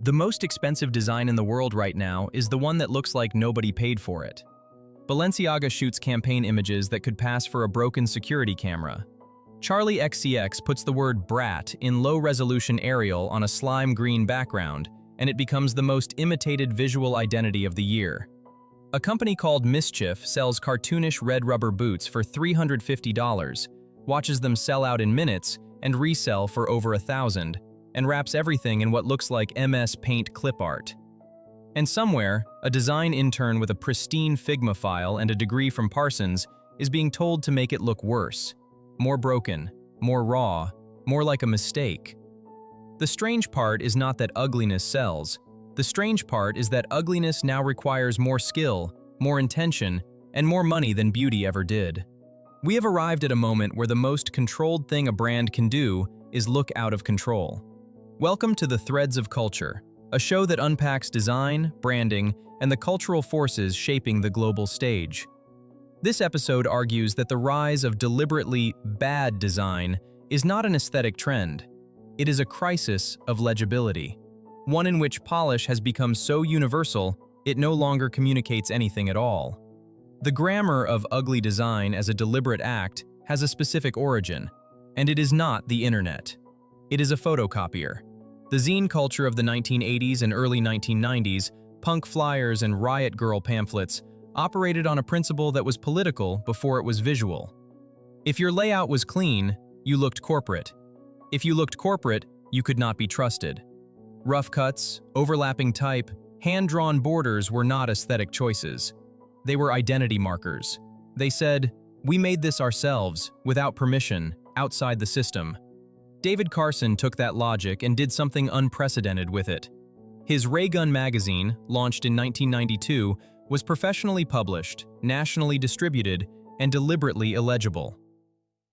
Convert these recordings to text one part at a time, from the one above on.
The most expensive design in the world right now is the one that looks like nobody paid for it. Balenciaga shoots campaign images that could pass for a broken security camera. Charli XCX puts the word brat in low-resolution Arial on a slime green background, and it becomes the most imitated visual identity of the year. A company called Mischief sells cartoonish red rubber boots for $350, watches them sell out in minutes and resell for over $1,000, and wraps everything in what looks like MS Paint clip art. And somewhere, a design intern with a pristine Figma file and a degree from Parsons is being told to make it look worse. More broken, more raw, more like a mistake. The strange part is not that ugliness sells. The strange part is that ugliness now requires more skill, more intention, and more money than beauty ever did. We have arrived at a moment where the most controlled thing a brand can do is look out of control. Welcome to the Threads of Culture, a show that unpacks design, branding, and the cultural forces shaping the global stage. This episode argues that the rise of deliberately bad design is not an aesthetic trend. It is a crisis of legibility, one in which polish has become so universal it no longer communicates anything at all. The grammar of ugly design as a deliberate act has a specific origin, and it is not the internet. It is a photocopier. The zine culture of the 1980s and early 1990s, punk flyers and riot girl pamphlets, operated on a principle that was political before it was visual. If your layout was clean, you looked corporate. If you looked corporate, you could not be trusted. Rough cuts, overlapping type, hand-drawn borders were not aesthetic choices. They were identity markers. They said, "We made this ourselves, without permission, outside the system." David Carson took that logic and did something unprecedented with it. His Ray Gun magazine, launched in 1992, was professionally published, nationally distributed, and deliberately illegible.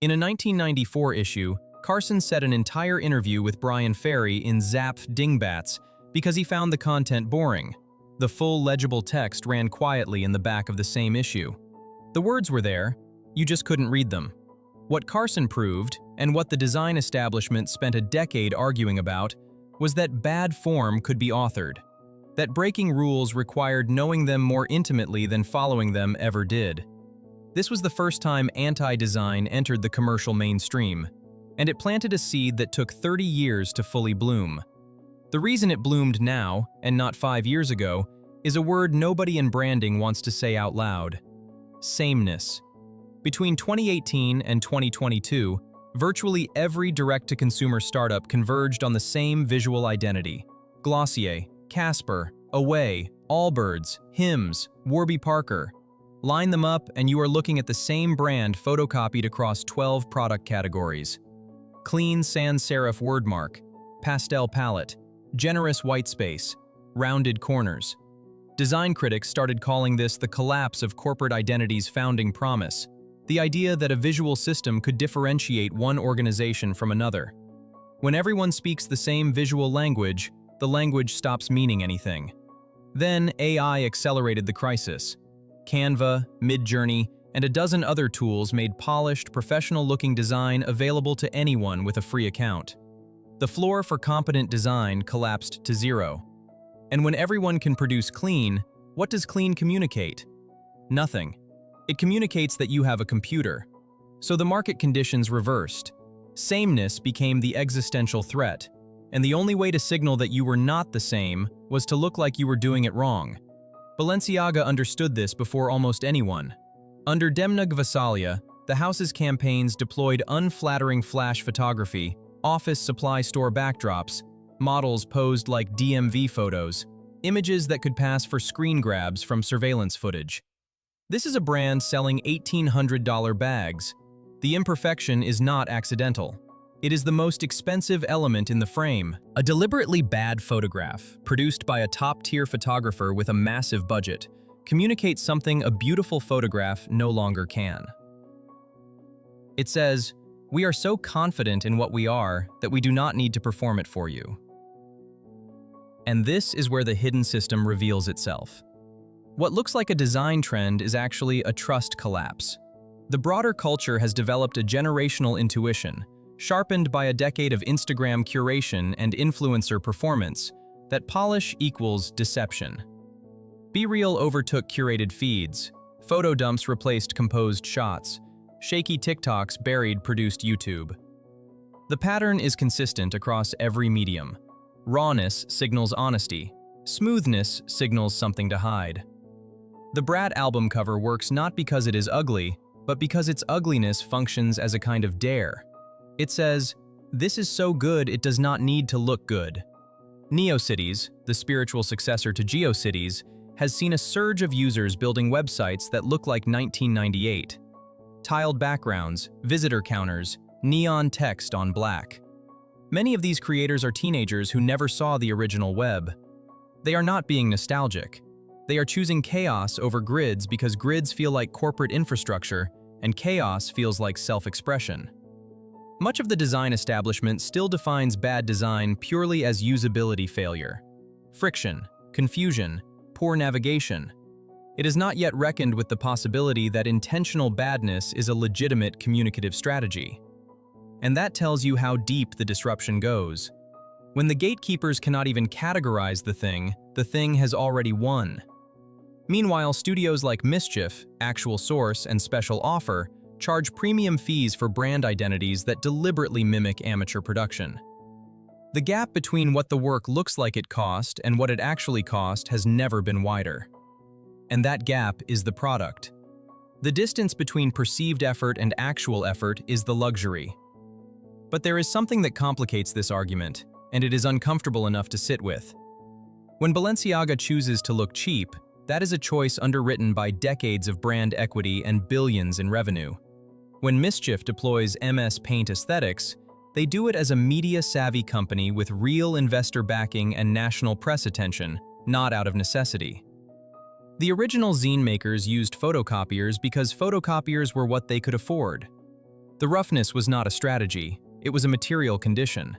In a 1994 issue, Carson set an entire interview with Brian Ferry in Zapf Dingbats because he found the content boring. The full legible text ran quietly in the back of the same issue. The words were there, you just couldn't read them. What Carson proved, and what the design establishment spent a decade arguing about, was that bad form could be authored. That breaking rules required knowing them more intimately than following them ever did. This was the first time anti-design entered the commercial mainstream, and it planted a seed that took 30 years to fully bloom. The reason it bloomed now, and not 5 years ago, is a word nobody in branding wants to say out loud: sameness. Between 2018 and 2022, virtually every direct-to-consumer startup converged on the same visual identity. Glossier, Casper, Away, Allbirds, Hims, Warby Parker. Line them up and you are looking at the same brand photocopied across 12 product categories. Clean sans serif wordmark, pastel palette, generous white space, rounded corners. Design critics started calling this the collapse of corporate identity's founding promise. The idea that a visual system could differentiate one organization from another. When everyone speaks the same visual language, the language stops meaning anything. Then AI accelerated the crisis. Canva, Midjourney, and a dozen other tools made polished, professional-looking design available to anyone with a free account. The floor for competent design collapsed to zero. And when everyone can produce clean, what does clean communicate? Nothing. It communicates that you have a computer. So the market conditions reversed. Sameness became the existential threat, and the only way to signal that you were not the same was to look like you were doing it wrong. Balenciaga understood this before almost anyone. Under Demna Gvasalia, the house's campaigns deployed unflattering flash photography, office supply store backdrops, models posed like DMV photos, images that could pass for screen grabs from surveillance footage. This is a brand selling $1,800 bags. The imperfection is not accidental. It is the most expensive element in the frame. A deliberately bad photograph, produced by a top-tier photographer with a massive budget, communicates something a beautiful photograph no longer can. It says, "We are so confident in what we are that we do not need to perform it for you." And this is where the hidden system reveals itself. What looks like a design trend is actually a trust collapse. The broader culture has developed a generational intuition, sharpened by a decade of Instagram curation and influencer performance, that polish equals deception. Be Real overtook curated feeds, photo dumps replaced composed shots, shaky TikToks buried produced YouTube. The pattern is consistent across every medium. Rawness signals honesty. Smoothness signals something to hide. The Brat album cover works not because it is ugly, but because its ugliness functions as a kind of dare. It says, "This is so good it does not need to look good." NeoCities, the spiritual successor to GeoCities, has seen a surge of users building websites that look like 1998. Tiled backgrounds, visitor counters, neon text on black. Many of these creators are teenagers who never saw the original web. They are not being nostalgic. They are choosing chaos over grids because grids feel like corporate infrastructure and chaos feels like self-expression. Much of the design establishment still defines bad design purely as usability failure. Friction, confusion, poor navigation. It has not yet reckoned with the possibility that intentional badness is a legitimate communicative strategy. And that tells you how deep the disruption goes. When the gatekeepers cannot even categorize the thing has already won. Meanwhile, studios like Mischief, Actual Source, and Special Offer charge premium fees for brand identities that deliberately mimic amateur production. The gap between what the work looks like it cost and what it actually cost has never been wider. And that gap is the product. The distance between perceived effort and actual effort is the luxury. But there is something that complicates this argument, and it is uncomfortable enough to sit with. When Balenciaga chooses to look cheap, that is a choice underwritten by decades of brand equity and billions in revenue. When Mischief deploys MS Paint aesthetics, they do it as a media-savvy company with real investor backing and national press attention, not out of necessity. The original zine makers used photocopiers because photocopiers were what they could afford. The roughness was not a strategy, it was a material condition.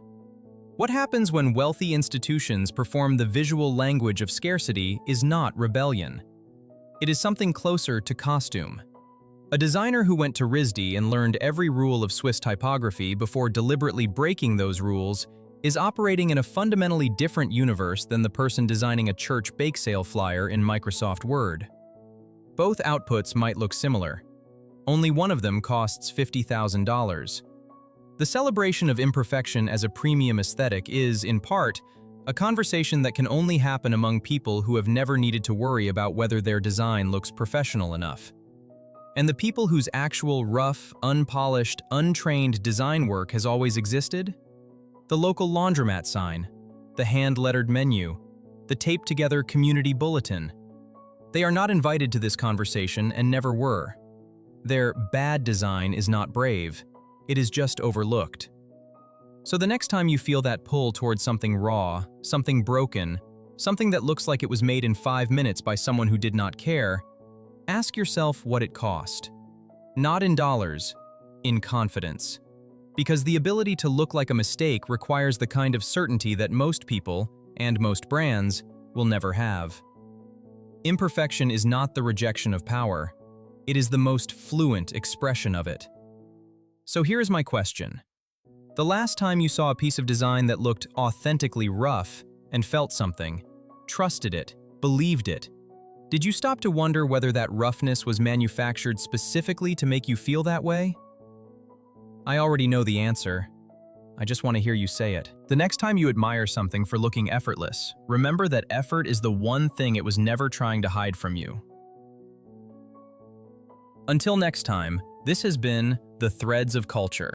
What happens when wealthy institutions perform the visual language of scarcity is not rebellion. It is something closer to costume. A designer who went to RISD and learned every rule of Swiss typography before deliberately breaking those rules is operating in a fundamentally different universe than the person designing a church bake sale flyer in Microsoft Word. Both outputs might look similar. Only one of them costs $50,000. The celebration of imperfection as a premium aesthetic is, in part, a conversation that can only happen among people who have never needed to worry about whether their design looks professional enough. And the people whose actual rough, unpolished, untrained design work has always existed? The local laundromat sign, the hand-lettered menu, the taped-together community bulletin. They are not invited to this conversation and never were. Their bad design is not brave. It is just overlooked. So the next time you feel that pull towards something raw, something broken, something that looks like it was made in 5 minutes by someone who did not care, ask yourself what it cost. Not in dollars, in confidence. Because the ability to look like a mistake requires the kind of certainty that most people, and most brands, will never have. Imperfection is not the rejection of power. It is the most fluent expression of it. So here's my question. The last time you saw a piece of design that looked authentically rough and felt something, trusted it, believed it, did you stop to wonder whether that roughness was manufactured specifically to make you feel that way? I already know the answer. I just want to hear you say it. The next time you admire something for looking effortless, remember that effort is the one thing it was never trying to hide from you. Until next time, this has been The Threads of Culture.